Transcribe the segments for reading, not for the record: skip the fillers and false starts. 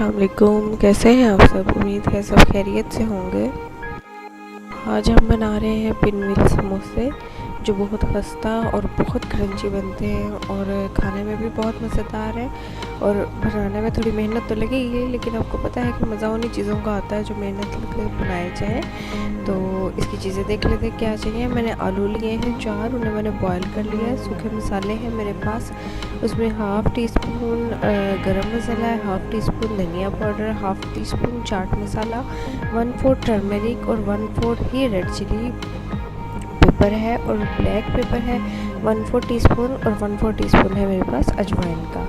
अस्सलाम वालेकुम। कैसे हैं आप सब? उम्मीद है सब खैरियत से होंगे। आज हम बना रहे हैं पिनव्हील समोसे, जो बहुत खस्ता और बहुत क्रंची बनते हैं और खाने में भी बहुत मज़ेदार है। और बनाने में थोड़ी मेहनत तो लगेगी, लेकिन आपको पता है कि मज़ा उन्हीं चीज़ों का आता है जो मेहनत लगकर बनाए जाए। तो इसकी चीज़ें देख लेते हैं क्या चाहिए। मैंने आलू लिए हैं 4, उन्हें मैंने बॉयल कर लिया है। सूखे मसाले हैं मेरे पास, उसमें हाफ़ टी स्पून गरम मसाला है, हाफ़ टी स्पून धनिया powder, half tea spoon chaat masala, 1/4 turmeric और 1/4 ही रेड चिली पेपर है और ब्लैक पेपर है 1/4 टीस्पून और 1/4 टीस्पून है मेरे पास अजवाइन का।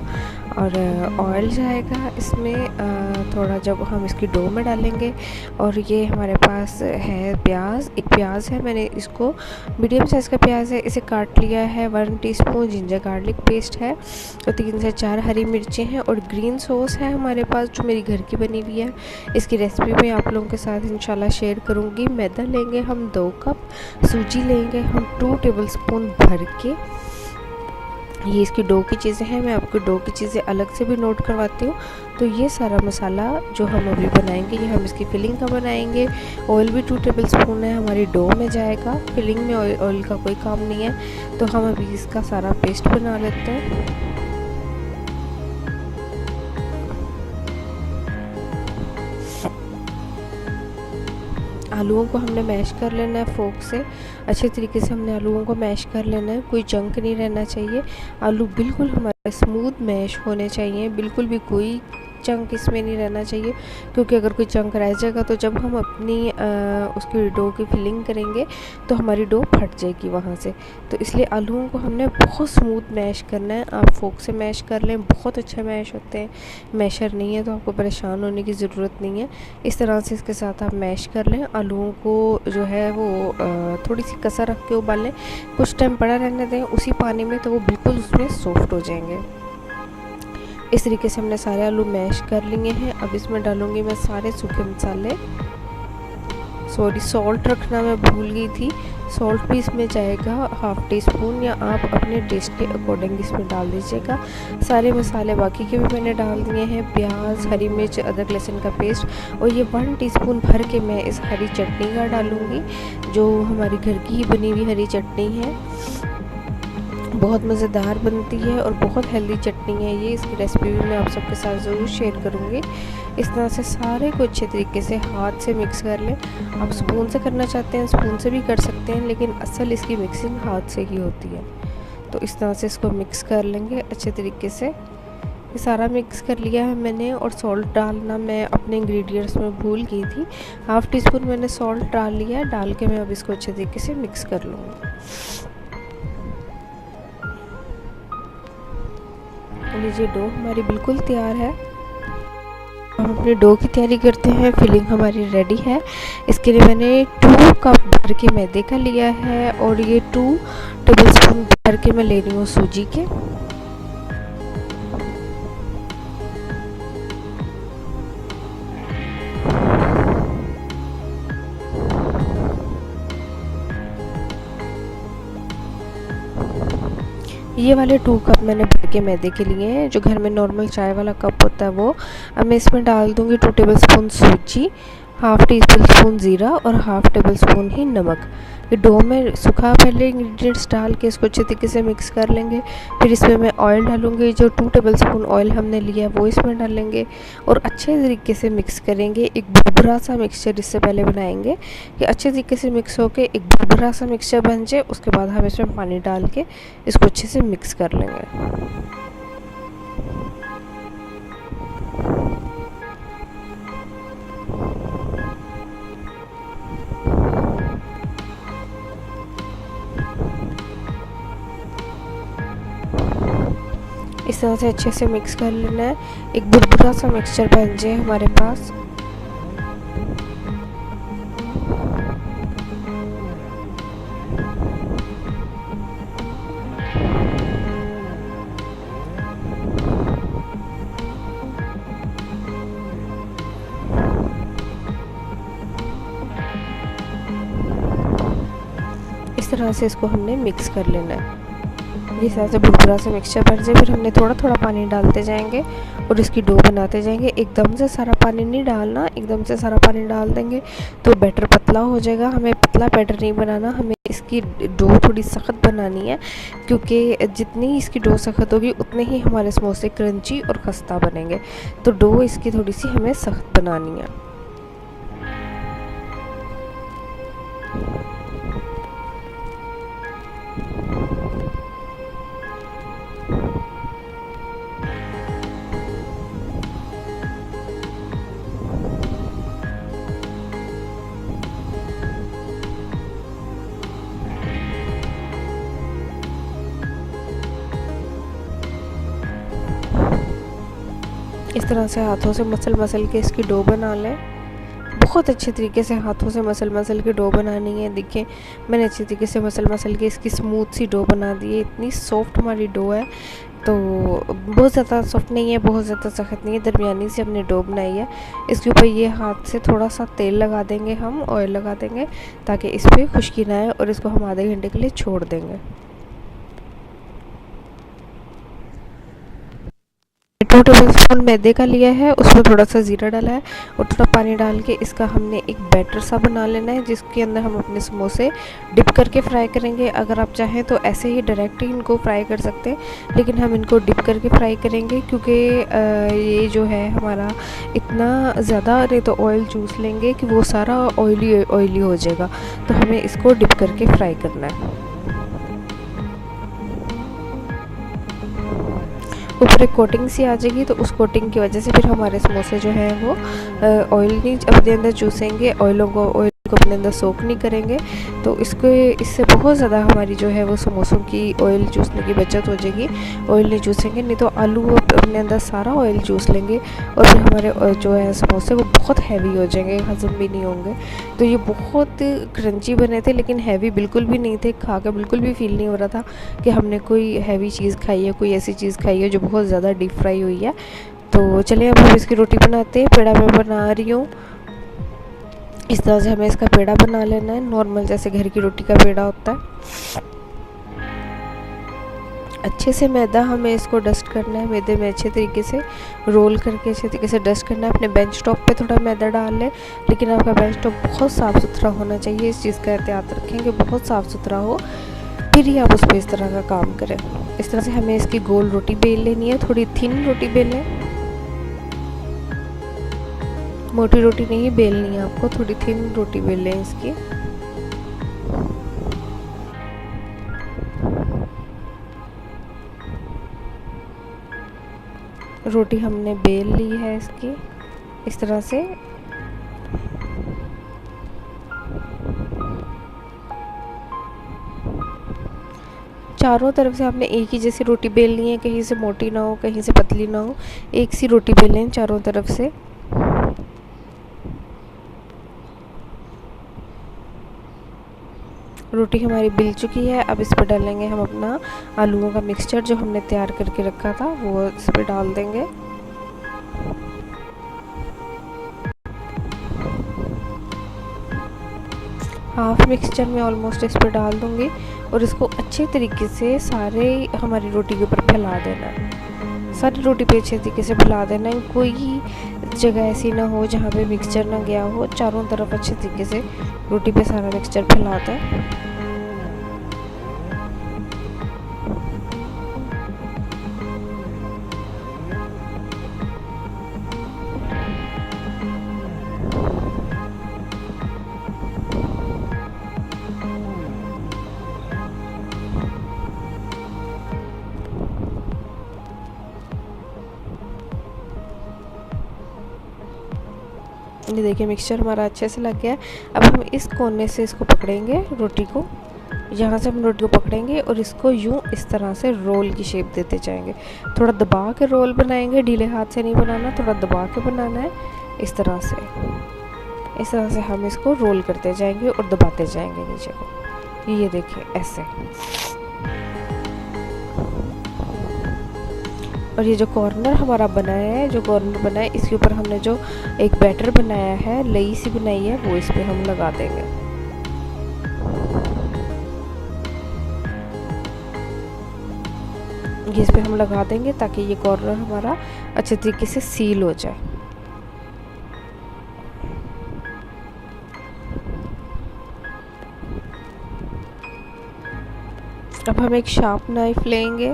और ऑयल जाएगा इसमें थोड़ा जब हम इसकी डो में डालेंगे। और ये हमारे पास है प्याज, एक प्याज है, मैंने इसको मीडियम साइज़ का प्याज है, इसे काट लिया है। 1 टीस्पून जिंजर गार्लिक पेस्ट है और 3 से 4 हरी मिर्चें हैं। और ग्रीन सॉस है हमारे पास जो मेरी घर की बनी हुई है। इसकी रेसिपी मैं आप लोगों के साथ इंशाल्लाह शेयर करूँगी। मैदा लेंगे हम 2 कप, सूजी लेंगे हम 2 टेबलस्पून भर के। ये इसकी डो की चीज़ें हैं, मैं आपको डो की चीज़ें अलग से भी नोट करवाती हूँ। तो ये सारा मसाला जो हम अभी बनाएंगे, ये हम इसकी फिलिंग का बनाएंगे। ऑयल भी 2 टेबलस्पून है हमारी डो में जाएगा। फिलिंग में ऑयल का कोई काम नहीं है। तो हम अभी इसका सारा पेस्ट बना लेते हैं। आलूओं को हमने मैश कर लेना है फोक से। अच्छे तरीके से हमने आलूओं को मैश कर लेना है, कोई जंक नहीं रहना चाहिए। आलू बिल्कुल हमारे स्मूथ मैश होने चाहिए, बिल्कुल भी कोई चंक इसमें नहीं रहना चाहिए, क्योंकि अगर कोई चंक रह जाएगा तो जब हम अपनी उसकी डो की फिलिंग करेंगे तो हमारी डो फट जाएगी वहाँ से। तो इसलिए आलूओं को हमने बहुत स्मूथ मैश करना है। आप फोक से मैश कर लें, बहुत अच्छे मैश होते हैं। मैशर नहीं है तो आपको परेशान होने की ज़रूरत नहीं है। इस तरह से इसके साथ आप मैश कर लें। आलूओं को जो है वो थोड़ी सी कसर रख के उबाल लें, कुछ टाइम पड़ा रहने दें उसी पानी में, तो वो बिल्कुल उसमें सॉफ्ट हो जाएंगे। इस तरीके से हमने सारे आलू मैश कर लिए हैं। अब इसमें डालूंगी मैं सारे सूखे मसाले। सॉल्ट रखना मैं भूल गई थी, सॉल्ट भी इसमें जाएगा हाफ़ टी स्पून, या आप अपने टेस्ट के अकॉर्डिंग इसमें डाल दीजिएगा। सारे मसाले बाकी के भी मैंने डाल दिए हैं, प्याज, हरी मिर्च, अदरक लहसुन का पेस्ट। और ये 1 टीस्पून भर के मैं इस हरी चटनी का डालूँगी, जो हमारी घर की ही बनी हुई हरी चटनी है। बहुत मज़ेदार बनती है और बहुत हेल्दी चटनी है ये। इसकी रेसिपी भी मैं आप सबके साथ ज़रूर शेयर करूँगी। इस तरह से सारे को अच्छे तरीके से हाथ से मिक्स कर लें। आप स्पून से करना चाहते हैं स्पून से भी कर सकते हैं, लेकिन असल इसकी मिक्सिंग हाथ से ही होती है। तो इस तरह से इसको मिक्स कर लेंगे अच्छे तरीके से। ये सारा मिक्स कर लिया है मैंने। और सॉल्ट डालना मैं अपने इंग्रेडिएंट्स में भूल गई थी, हाफ़ टी स्पून मैंने सॉल्ट डाल लिया। डाल के मैं अब इसको अच्छे तरीके से मिक्स कर लूँगी। लीजिए, डो हमारी बिल्कुल तैयार है। हम अपने डो की तैयारी करते हैं। फिलिंग हमारी रेडी है। इसके लिए मैंने 2 कप भर के मैदे का लिया है और ये 2 टेबलस्पून भर के मैं ले रही हूँ सूजी के। ये वाले 2 कप मैंने भर के मैदे के लिए हैं, जो घर में नॉर्मल चाय वाला कप होता है वो। अब मैं इसमें डाल दूँगी 2 टेबलस्पून सूजी, हाफ़ टी स्पून ज़ीरा और हाफ़ टेबल स्पून ही नमक। ये डो में सूखा पहले इंग्रेडिएंट्स डाल के इसको अच्छे तरीके से मिक्स कर लेंगे। फिर इसमें मैं ऑयल डालूँगी, जो 2 टेबल स्पून ऑयल हमने लिया है वो इसमें डालेंगे और अच्छे तरीके से मिक्स करेंगे। एक भुरभुरा सा मिक्सचर इससे पहले बनाएंगे कि अच्छे तरीके से मिक्स होके एक भुरभुरा सा मिक्सचर बन जाए। उसके बाद हम इसमें पानी डाल के इसको अच्छे से मिक्स कर लेंगे। इस तरह से अच्छे से मिक्स कर लेना है, एक भुरभुरा सा मिक्सचर बन जाए हमारे पास। इस तरह से इसको हमने मिक्स कर लेना है। इस तरह से भुरभुरा सा मिक्सचर बन जाए, फिर हमने थोड़ा थोड़ा पानी डालते जाएंगे और इसकी डो बनाते जाएंगे। एकदम से सारा पानी नहीं डालना, एकदम से सारा पानी डाल देंगे तो बैटर पतला हो जाएगा। हमें पतला बैटर नहीं बनाना, हमें इसकी डो थोड़ी सख्त बनानी है, क्योंकि जितनी इसकी डो सख्त होगी उतने ही हमारे समोसे क्रंची और खस्ता बनेंगे। तो डो इसकी थोड़ी सी हमें सख्त बनानी है। इस तरह से हाथों से मसल के इसकी डो बना लें। बहुत अच्छे तरीके से हाथों से मसल के डो बनानी है। देखिए मैंने अच्छे तरीके से मसल के इसकी स्मूथ सी डो बना दी है। इतनी सॉफ्ट हमारी डो है, तो बहुत ज़्यादा सॉफ्ट नहीं है, बहुत ज़्यादा सख्त नहीं है, दरमियानी से हमने डो बनाई है। इसके ऊपर ये हाथ से थोड़ा सा तेल लगा देंगे, हम ऑयल लगा देंगे ताकि इस पर खुश्की ना आए, और इसको हम आधे घंटे के लिए छोड़ देंगे। 2 टेबलस्पून मैदे का लिया है, उसमें थोड़ा सा ज़ीरा डाला है और थोड़ा पानी डाल के इसका हमने एक बैटर सा बना लेना है, जिसके अंदर हम अपने समोसे डिप करके फ्राई करेंगे। अगर आप चाहें तो ऐसे ही डायरेक्ट ही इनको फ्राई कर सकते हैं, लेकिन हम इनको डिप करके फ्राई करेंगे क्योंकि ये जो है हमारा इतना ज़्यादा नहीं तो ऑयल चूस लेंगे कि वो सारा ऑयली हो जाएगा। तो हमें इसको डिप करके फ्राई करना है। ऊपर एक कोटिंग सी आ जाएगी, तो उस कोटिंग की वजह से फिर हमारे समोसे जो हैं वो ऑयल नहीं अपने अंदर चूसेंगे, ऑयल को अपने अंदर सोक नहीं करेंगे। तो इससे बहुत ज़्यादा हमारी जो है वो समोसों की ऑयल चूसने की बचत हो जाएगी। ऑयल नहीं चूसेंगे, नहीं तो आलू अपने अंदर सारा ऑयल चूस लेंगे और फिर हमारे जो है समोसे वो बहुत हैवी हो जाएंगे, हजम भी नहीं होंगे। तो ये बहुत क्रंची बने थे, लेकिन हैवी बिल्कुल भी नहीं थे। खा के बिल्कुल भी फील नहीं हो रहा था कि हमने कोई हैवी चीज़ खाई है, कोई ऐसी चीज़ खाई है जो बहुत ज़्यादा डीप फ्राई हुई है। तो चलिए अब हम इसकी रोटी बनाते हैं। पेड़ा मैं बना रही हूँ। इस तरह से हमें इसका पेड़ा बना लेना है, नॉर्मल जैसे घर की रोटी का पेड़ा होता है। अच्छे से मैदा हमें इसको डस्ट करना है, मैदे में अच्छे तरीके से रोल करके अच्छे तरीके से डस्ट करना है। अपने बेंच टॉप पे थोड़ा मैदा डाल लें, लेकिन आपका बेंच टॉप बहुत साफ़ सुथरा होना चाहिए। इस चीज़ का एहतियात रखें कि बहुत साफ़ सुथरा हो, फिर ही आप उस पर इस तरह का काम करें। इस तरह से हमें इसकी गोल रोटी बेल लेनी है, थोड़ी थिन रोटी बेलें, मोटी रोटी नहीं बेलनी है आपको, थोड़ी थिन रोटी बेल लें इसकी। रोटी हमने बेल ली है इसकी इस तरह से। चारों तरफ से आपने एक ही जैसी रोटी बेलनी है, कहीं से मोटी ना हो कहीं से पतली ना हो, एक सी रोटी बेलें चारों तरफ से। रोटी हमारी बिल चुकी है। अब इस पर डालेंगे हम अपना आलूओं का मिक्सचर जो हमने तैयार करके रखा था, वो इस पर डाल देंगे। हाफ मिक्सचर में ऑलमोस्ट इस पर डाल दूंगी और इसको अच्छे तरीके से सारे हमारी रोटी के ऊपर फैला देना है। सारी रोटी पे अच्छे तरीके से फैला देना है। कोई जगह ऐसी ना हो जहाँ पे मिक्सचर ना गया हो। चारों तरफ अच्छे तरीके से रोटी पे सारा मिक्सचर फैलाता है। ये देखिए मिक्सचर हमारा अच्छे से लग गया है। अब हम इस कोने से इसको पकड़ेंगे, रोटी को यहाँ से हम रोटी को पकड़ेंगे और इसको यूँ इस तरह से रोल की शेप देते जाएंगे। थोड़ा दबा के रोल बनाएंगे, ढीले हाथ से नहीं बनाना, थोड़ा दबा के बनाना है। इस तरह से हम इसको रोल करते जाएंगे और दबाते जाएंगे नीचे को। ये देखिए ऐसे। और ये जो कॉर्नर हमारा बनाया है, इसके ऊपर हमने जो एक बैटर बनाया है, लई सी बनाई है, वो इस पे हम लगा देंगे। ये इस पे हम लगा देंगे ताकि ये कॉर्नर हमारा अच्छे तरीके से सील हो जाए। अब हम एक शार्प नाइफ लेंगे,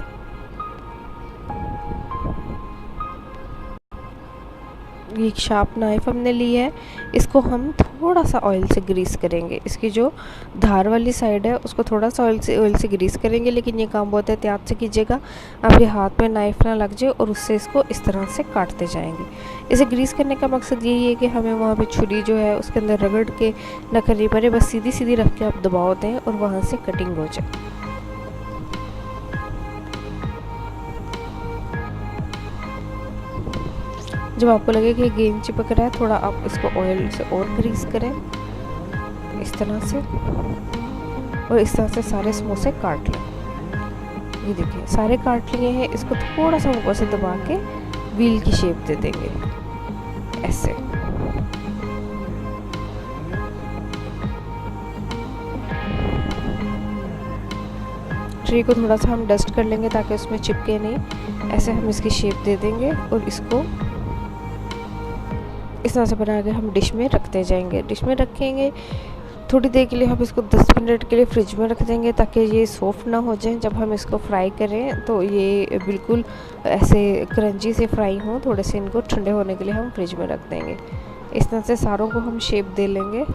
एक शार्प नाइफ हमने ली है, इसको हम थोड़ा सा ऑयल से ग्रीस करेंगे। इसकी जो धार वाली साइड है उसको थोड़ा सा ऑयल से ग्रीस करेंगे, लेकिन ये काम बहुत एहतियात से कीजिएगा, आपके हाथ में नाइफ ना लग जाए और उससे इसको इस तरह से काटते जाएंगे। इसे ग्रीस करने का मकसद यही है कि हमें वहाँ पे छुरी जो है उसके अंदर रगड़ के न करनी पड़े, बस सीधी सीधी रख के आप दबाव दें और वहाँ से कटिंग हो जाए। जब आपको लगे कि गेंद चिपक रहा है, थोड़ा आप इसको ऑयल से और ग्रीस करें इस तरह से, और इस तरह से सारे समोसे काट लें। ये देखिए सारे काट लिए हैं। इसको थोड़ा सा ऊपर से दबा के व्हील की शेप दे देंगे ऐसे। ट्रे को थोड़ा सा हम डस्ट कर लेंगे ताकि उसमें चिपके नहीं। ऐसे हम इसकी शेप दे देंगे और इसको इस तरह से बना के हम डिश में रखते जाएंगे। डिश में रखेंगे थोड़ी देर के लिए, हम इसको 10 मिनट के लिए फ्रिज में रख देंगे ताकि ये सॉफ्ट ना हो जाए। जब हम इसको फ्राई करें तो ये बिल्कुल ऐसे क्रंची से फ्राई हो। थोड़े से इनको ठंडे होने के लिए हम फ्रिज में रख देंगे। इस तरह से सारों को हम शेप दे लेंगे।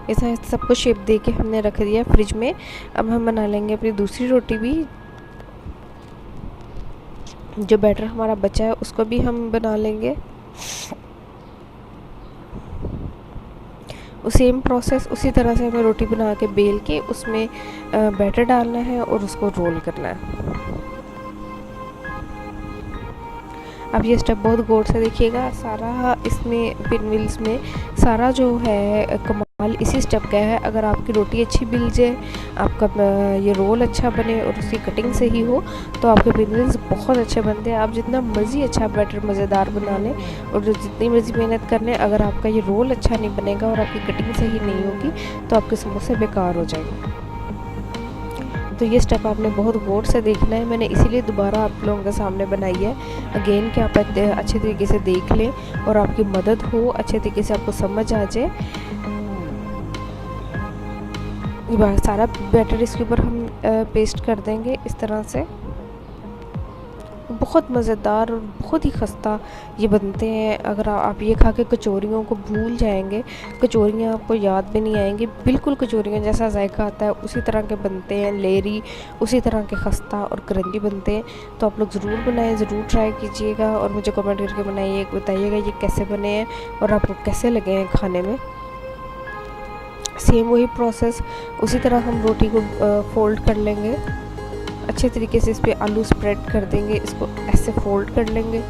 ऐसा सबको शेप दे के हमने रख दिया फ्रिज में। अब हम बना लेंगे अपनी दूसरी रोटी भी। जो बैटर हमारा बचा है उसको भी हम बना लेंगे। सेम प्रोसेस, उसी तरह से हमें रोटी बना के बेल के उसमें बैटर डालना है और उसको रोल करना है। अब ये स्टेप बहुत गौर से देखिएगा। सारा इसमें पिनव्हील्स में सारा जो है कमाल इसी स्टेप का है। अगर आपकी रोटी अच्छी बिल जाए, आपका ये रोल अच्छा बने और उसकी कटिंग सही हो तो आपके पिनव्हील्स बहुत अच्छे बनते हैं। आप जितना मर्ज़ी अच्छा बैटर मज़ेदार बना लें और जितनी मर्ज़ी मेहनत कर लें, अगर आपका ये रोल अच्छा नहीं बनेगा और आपकी कटिंग सही नहीं होगी तो आपके समोसे बेकार हो जाएंगे। तो ये स्टेप आपने बहुत गौर से देखना है। मैंने इसीलिए दोबारा आप लोगों के सामने बनाई है अगेन कि आप अच्छे तरीके से देख लें और आपकी मदद हो, अच्छे तरीके से आपको समझ आ जाए। सारा बैटर इसके ऊपर हम पेस्ट कर देंगे इस तरह से। बहुत मज़ेदार और बहुत ही खस्ता ये बनते हैं। अगर आप ये खा के कचौरियों को भूल जाएंगे, कचौरियाँ आपको याद भी नहीं आएंगी। बिल्कुल कचौरियाँ जैसा जायका आता है उसी तरह के बनते हैं, लेरी उसी तरह के खस्ता और क्रंची बनते हैं। तो आप लोग ज़रूर बनाएं, ज़रूर ट्राई कीजिएगा और मुझे कमेंट करके बनाइए, बताइएगा ये कैसे बने हैं और आपको कैसे लगे हैं खाने में। सेम वही प्रोसेस, उसी तरह हम रोटी को फोल्ड कर लेंगे। अच्छे तरीके से इस पर आलू स्प्रेड कर देंगे। इसको ऐसे फोल्ड कर लेंगे।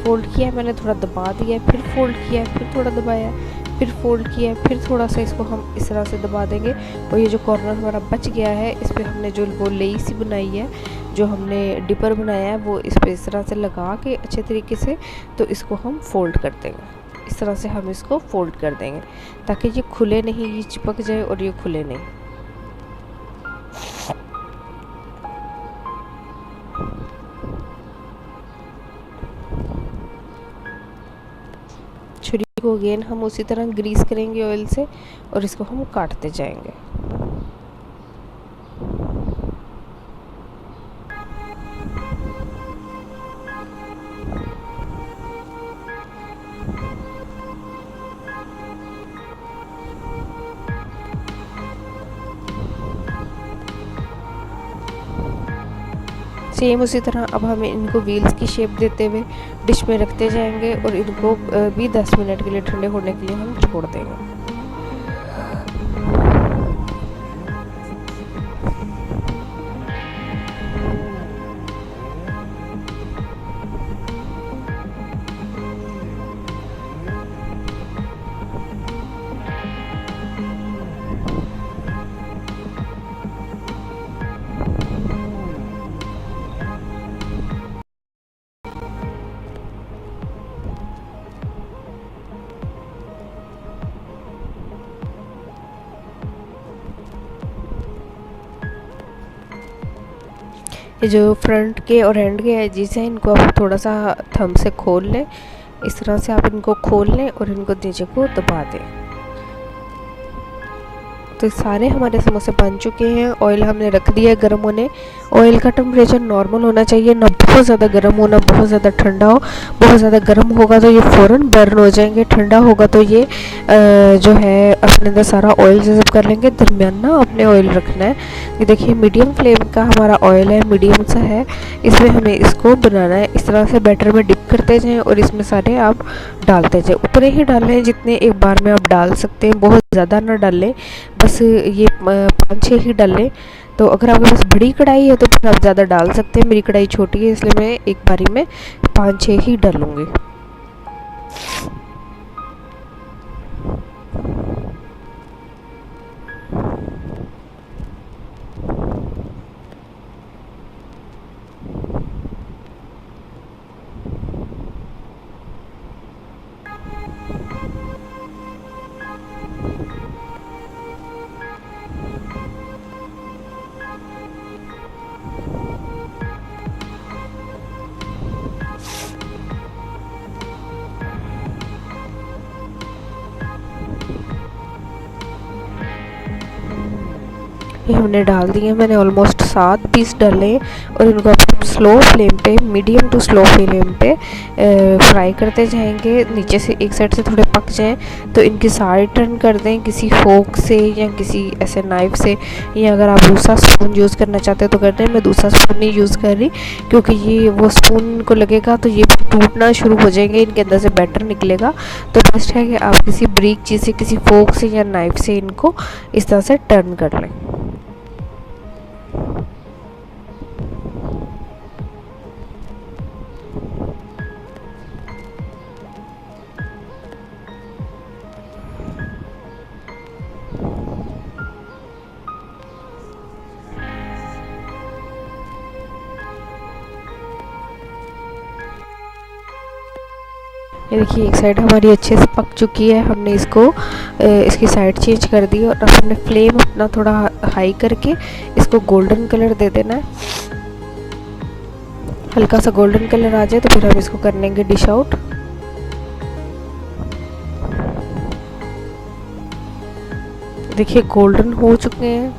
फोल्ड किया मैंने, थोड़ा दबा दिया, फिर फोल्ड किया, फिर थोड़ा दबाया, फिर फोल्ड किया, फिर थोड़ा सा इसको हम इस तरह से दबा देंगे। और ये जो कॉर्नर हमारा बच गया है इस पर हमने जो वो लेई सी बनाई है, जो हमने डिपर बनाया है, वो इस पर इस तरह से लगा के अच्छे तरीके से तो इसको हम फोल्ड कर देंगे। इस तरह से हम इसको फोल्ड कर देंगे ताकि ये खुले नहीं, ये चिपक जाए और ये खुले नहीं। छुरी को अगेन हम उसी तरह ग्रीस करेंगे ऑयल से और इसको हम काटते जाएंगे। सेम उसी तरह अब हमें इनको व्हील्स की शेप देते हुए डिश में रखते जाएंगे और इनको भी 10 मिनट के लिए ठंडे होने के लिए हम छोड़ देंगे। ये जो फ्रंट के और एंड के एजेस हैं इनको आप थोड़ा सा थंब से खोल लें। इस तरह से आप इनको खोल लें और इनको नीचे को दबा दें। तो सारे हमारे समोसे बन चुके हैं। ऑयल हमने रख दिया है गर्म होने। ऑयल का टेम्परेचर नॉर्मल होना चाहिए, ना बहुत ज़्यादा गर्म होना बहुत ज़्यादा ठंडा हो। बहुत ज़्यादा गर्म होगा तो ये फ़ौरन बर्न हो जाएंगे, ठंडा होगा तो ये जो है अपने अंदर सारा ऑयल जज़ब कर लेंगे। दरमियाना अपने ऑयल रखना है। ये देखिए मीडियम फ्लेम का हमारा ऑयल है, मीडियम सा है। इसमें हमें इसको बनाना है। इस तरह से बैटर में डिप करते जाएँ और इसमें सारे आप डालते जाएँ। उतने ही डालें जितने एक बार में आप डाल सकते हैं, बहुत ज़्यादा ना डालें, बस ये 5-6 ही डालें। तो अगर आपके पास बड़ी कढ़ाई है तो फिर आप ज़्यादा डाल सकते हैं। मेरी कढ़ाई छोटी है इसलिए मैं एक बारी में 5-6 ही डालूँगी। ये हमने डाल दिए। मैंने ऑलमोस्ट 7 पीस डाले और इनको आप स्लो फ्लेम पे, मीडियम टू स्लो फ्लेम पे फ्राई करते जाएंगे। नीचे से एक साइड से थोड़े पक जाएं तो इनकी साइड टर्न कर दें किसी फोक से या किसी ऐसे नाइफ से, या अगर आप दूसरा स्पून यूज़ करना चाहते हैं तो कर दें। मैं दूसरा स्पून नहीं यूज़ कर रही क्योंकि ये वो स्पून को लगेगा तो ये टूटना शुरू हो जाएंगे, इनके अंदर से बैटर निकलेगा। तो बेस्ट है कि आप किसी ब्रिक चीज़ से, किसी फोक से या नाइफ से इनको इस तरह से टर्न कर लें। ये देखिए एक साइड हमारी अच्छे से पक चुकी है। हमने इसको इसकी साइड चेंज कर दी और हमने फ्लेम अपना थोड़ा हाई करके इसको गोल्डन कलर दे देना है। हल्का सा गोल्डन कलर आ जाए तो फिर हम इसको कर लेंगे डिश आउट। देखिए गोल्डन हो चुके हैं,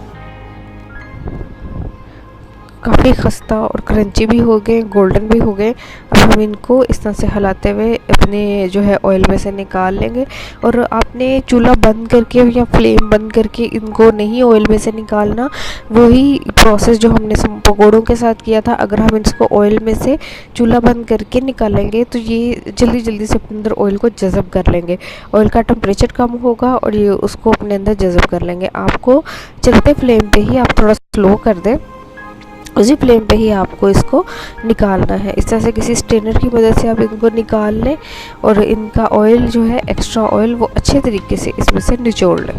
काफ़ी खस्ता और क्रंची भी हो गए, गोल्डन भी हो गए। अब हम इनको इस तरह से हिलाते हुए अपने जो है ऑयल में से निकाल लेंगे। और आपने चूल्हा बंद करके या फ्लेम बंद करके इनको नहीं ऑयल में से निकालना, वही प्रोसेस जो हमने पकौड़ों के साथ किया था। अगर हम इसको ऑयल में से चूल्हा बंद करके निकालेंगे तो ये जल्दी जल्दी से अपने अंदर ऑयल को जज़ब कर लेंगे। ऑयल का टेम्परेचर कम होगा और ये उसको अपने अंदर जज़ब कर लेंगे। आपको चलते फ्लेम पे ही आप थोड़ा स्लो कर दें, उसी फ्लेम पे ही आपको इसको निकालना है। इस तरह से किसी स्ट्रेनर की मदद से आप इनको निकाल लें और इनका ऑयल जो है, एक्स्ट्रा ऑयल, वो अच्छे तरीके से इसमें से निचोड़ लें।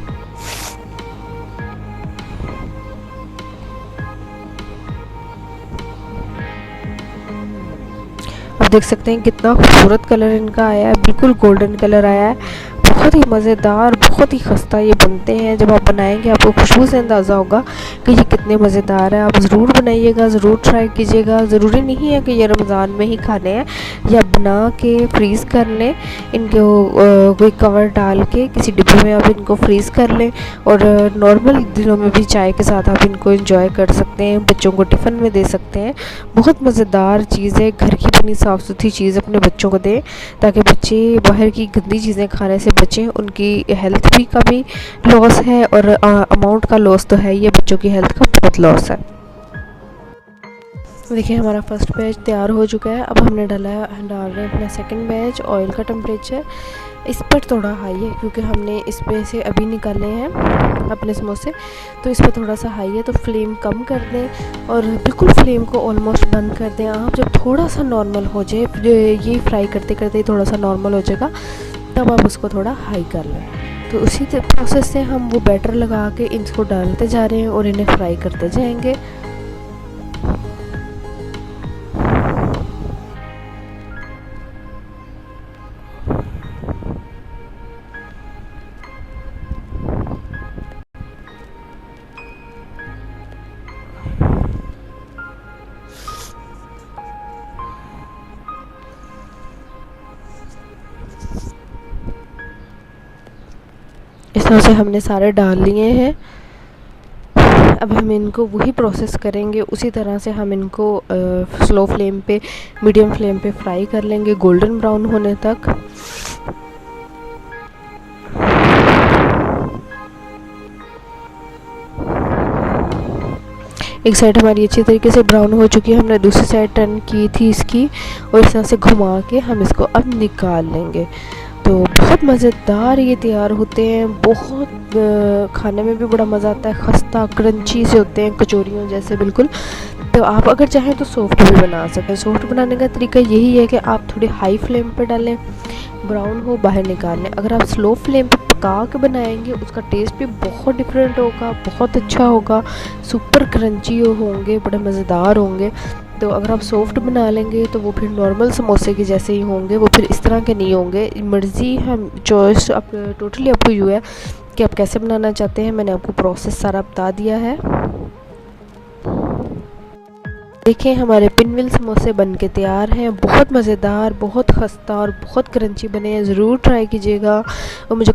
आप देख सकते हैं कितना खूबसूरत कलर इनका आया है, बिल्कुल गोल्डन कलर आया है। बहुत ही मज़ेदार, बहुत ही खस्ता ये बनते हैं। जब आप बनाएंगे आपको खुशबू से अंदाज़ा होगा कि ये कितने मज़ेदार है। आप ज़रूर बनाइएगा, ज़रूर ट्राई कीजिएगा। ज़रूरी नहीं है कि ये रमज़ान में ही खाने हैं, या बना के फ्रीज़ कर लें इनको, कोई कवर डाल के किसी डिब्बे में आप इनको फ्रीज़ कर लें और नॉर्मल दिनों में भी चाय के साथ आप इनको एंजॉय कर सकते हैं। बच्चों को टिफ़िन में दे सकते हैं। बहुत मज़ेदार चीज़ है, घर की बनी साफ़ सुथरी चीज़ अपने बच्चों को दें ताकि बच्चे बाहर की गंदी चीज़ें खाने से बचें। उनकी हेल्थ भी का भी लॉस है और अमाउंट का लॉस तो है, ये बच्चों की हेल्थ का बहुत लॉस है। देखिए हमारा फर्स्ट बैच तैयार हो चुका है। अब हमने डाल रहे हैं अपना सेकंड बैच। ऑयल का टेम्परेचर इस पर थोड़ा हाई है क्योंकि हमने इस पे से अभी निकाले हैं अपने समोसे, तो इस पर थोड़ा सा हाई है, तो फ्लेम कम कर दें और बिल्कुल फ्लेम को ऑलमोस्ट बंद कर दें आप। जब थोड़ा सा नॉर्मल हो जाए, ये फ्राई करते करते थोड़ा सा नॉर्मल हो जाएगा, तब आप उसको थोड़ा हाई कर लें। तो उसी प्रोसेस से हम वो बैटर लगा के इनको डालते जा रहे हैं और इन्हें फ्राई करते जाएंगे। इस तरह से हमने सारे डाल लिए हैं। अब हम इनको वही प्रोसेस करेंगे, उसी तरह से हम इनको स्लो फ्लेम पे, मीडियम फ्लेम पे फ्राई कर लेंगे गोल्डन ब्राउन होने तक। एक साइड हमारी अच्छी तरीके से ब्राउन हो चुकी है, हमने दूसरी साइड टर्न की थी इसकी, और इस तरह से घुमा के हम इसको अब निकाल लेंगे। तो बहुत मज़ेदार ये तैयार होते हैं, बहुत खाने में भी बड़ा मज़ा आता है, खस्ता क्रंची से होते हैं, कचौरियों जैसे बिल्कुल। तो आप अगर चाहें तो सॉफ्ट भी बना सकते हैं। सॉफ्ट बनाने का तरीका यही है कि आप थोड़ी हाई फ्लेम पर डालें, ब्राउन हो बाहर निकाल लें। अगर आप स्लो फ्लेम पर पका के बनाएंगे उसका टेस्ट भी बहुत डिफरेंट होगा, बहुत अच्छा होगा, सुपर क्रंची होंगे, बड़े मज़ेदार होंगे। तो अगर आप सॉफ्ट बना लेंगे तो वो फिर नॉर्मल समोसे के जैसे ही होंगे, वो फिर इस तरह के नहीं होंगे। मर्ज़ी हम चॉइस आप टोटली आपको यू है कि आप कैसे बनाना चाहते हैं। मैंने आपको प्रोसेस सारा बता दिया है। देखिए हमारे पिनविल समोसे बन के तैयार हैं, बहुत मज़ेदार, बहुत खस्ता और बहुत क्रंची बने हैं। ज़रूर ट्राई कीजिएगा और मुझे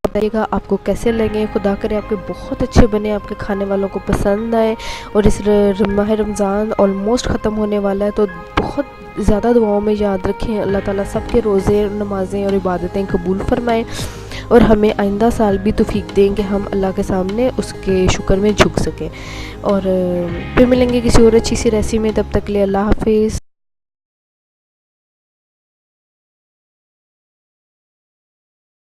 बताइएगा आपको कैसे लगे। खुदा करे आपके बहुत अच्छे बने, आपके खाने वालों को पसंद आए। और इस माह रमज़ान ऑलमोस्ट ख़त्म होने वाला है, तो बहुत ज़्यादा दुआओं में याद रखें। अल्लाह ताला सबके रोज़े, नमाज़ें और इबादतें कबूल फरमाएँ और हमें आइंदा साल भी तौफीक दें कि हम अल्लाह के सामने उसके शुक्र में झुक सकें। और फिर मिलेंगे किसी और अच्छी सी रेसिपी में, तब तक के लिए अल्लाह हाफिज़।